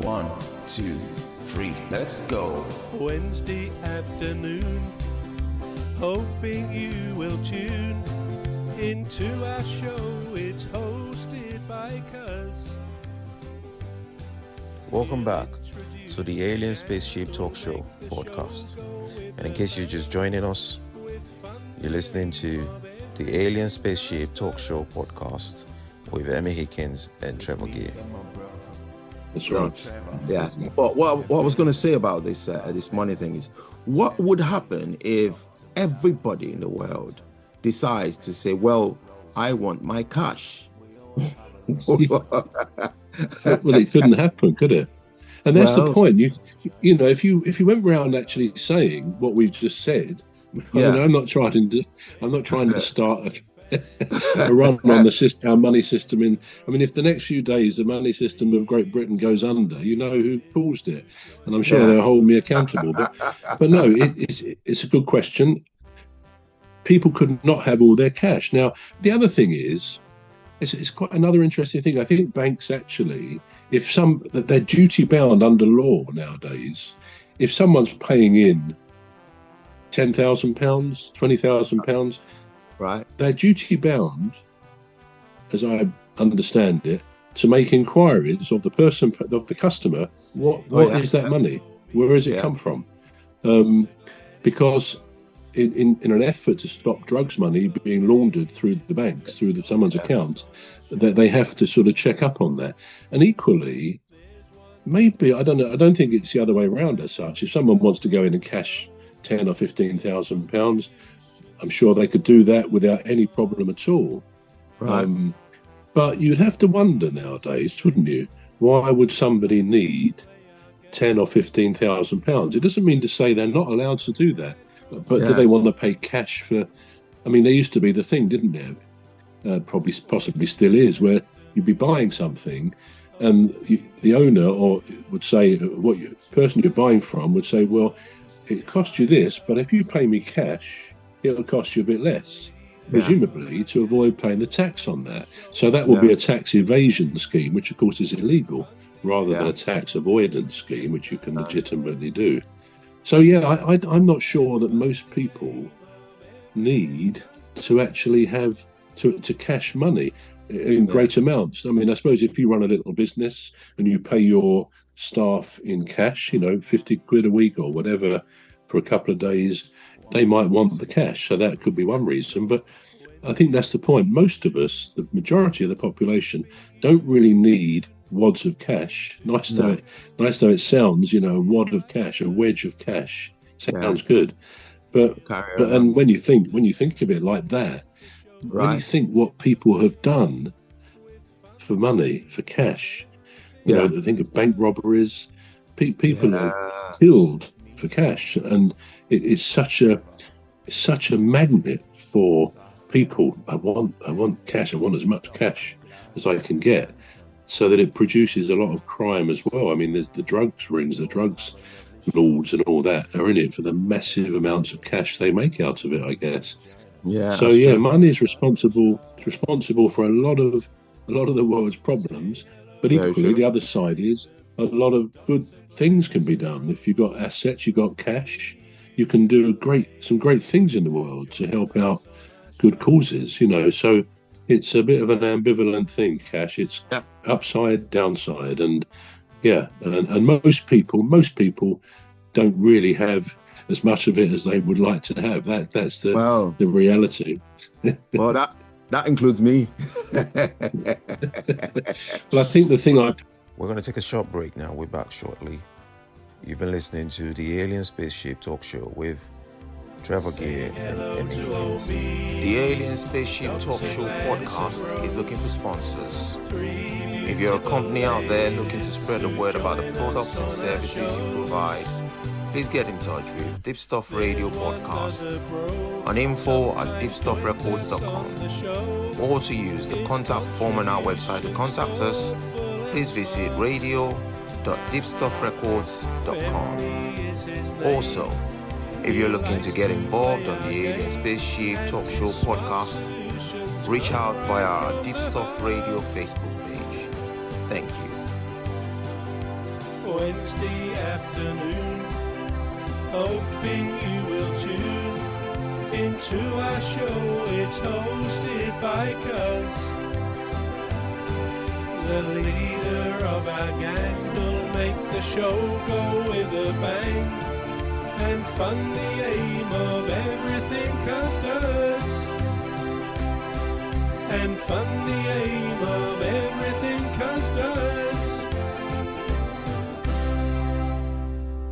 1, 2, 3, let's go. Wednesday afternoon, hoping you will tune into our show. It's hosted by Cuz. Welcome back to the Alien Spaceship Talk Show podcast. And in case you're just joining us, you're listening to the Alien Spaceship Talk Show podcast with Emmy, Hikins and Trevor. That's right. Yeah. But what I was going to say about this this money thing is, what would happen if everybody in the world decides to say, well, I want my cash? Well, it couldn't happen, could it? And that's the point. You know, if you went around actually saying what we've just said, I mean, I'm not trying to start a run on the system, our money system. If the next few days the money system of Great Britain goes under, you know who caused it, and I'm sure they'll hold me accountable. But no, it's a good question. People could not have all their cash. Now, the other thing is, it's quite another interesting thing. I think banks actually, that they're duty bound under law nowadays. If someone's paying in £10,000, £20,000, right, they're duty bound, as I understand it, to make inquiries of the customer. What is that money? Where does it come from? Because in an effort to stop drugs money being laundered through the banks, through someone's account, they have to sort of check up on that. And equally, maybe, I don't know, I don't think it's the other way around as such. If someone wants to go in and cash £10,000 or £15,000, I'm sure they could do that without any problem at all. Right. But you'd have to wonder nowadays, wouldn't you? Why would somebody need £10,000 or £15,000? It doesn't mean to say they're not allowed to do that. But do they want to pay cash for? I mean, there used to be the thing, didn't there? Possibly still is, where you'd be buying something, and the owner would say, person you're buying from would say, well, it cost you this, but if you pay me cash, it'll cost you a bit less, presumably to avoid paying the tax on that. So that will be a tax evasion scheme, which of course is illegal, rather than a tax avoidance scheme, which you can legitimately do. So I'm not sure that most people need to actually have to cash money in great amounts. I mean, I suppose if you run a little business and you pay your staff in cash, 50 quid a week or whatever for a couple of days, they might want the cash. So that could be one reason. But I think that's the point. Most of us, the majority of the population, don't really need wads of cash. Nice though it sounds, a wad of cash, a wedge of cash sounds good. But and when you think of it like that, when you think what people have done for money, for cash, think of bank robberies, people are killed for cash, and it's such a magnet for people. I want cash. I want as much cash as I can get, so that it produces a lot of crime as well. I mean, there's the drugs rings, the drugs lords and all that are in it for the massive amounts of cash they make out of it, I guess. Yeah. So money is responsible for a lot of the world's problems, but equally the other side is a lot of good things can be done. If you've got assets, you've got cash, you can do some great things in the world to help out good causes, so it's a bit of an ambivalent thing, cash. It's upside, downside, and most people don't really have as much of it as they would like to have. That's the reality. Well, that includes me. Well, I think we're going to take a short break now. We're back shortly. You've been listening to the Alien Spaceship Talk Show with Trevor and Emmy. The Alien Spaceship Talk Show podcast is looking for sponsors. If you're a company out there looking to spread the word about the products and services you provide, please get in touch with Deepstuff Radio Podcast on info@deepstuffrecords.com, or to use the contact form on our website to contact us, please visit radio.deepstuffrecords.com. Also, if you're looking to get involved on the Alien Spaceship Talk Show podcast, reach out via our Deepstuff Radio Facebook page. Thank you. Wednesday afternoon. Hoping you will tune into our show. It's hosted by Cuz. The leader of our gang will make the show go with a bang and fund the aim of everything Cuz does. And fund the aim of everything Cuz does.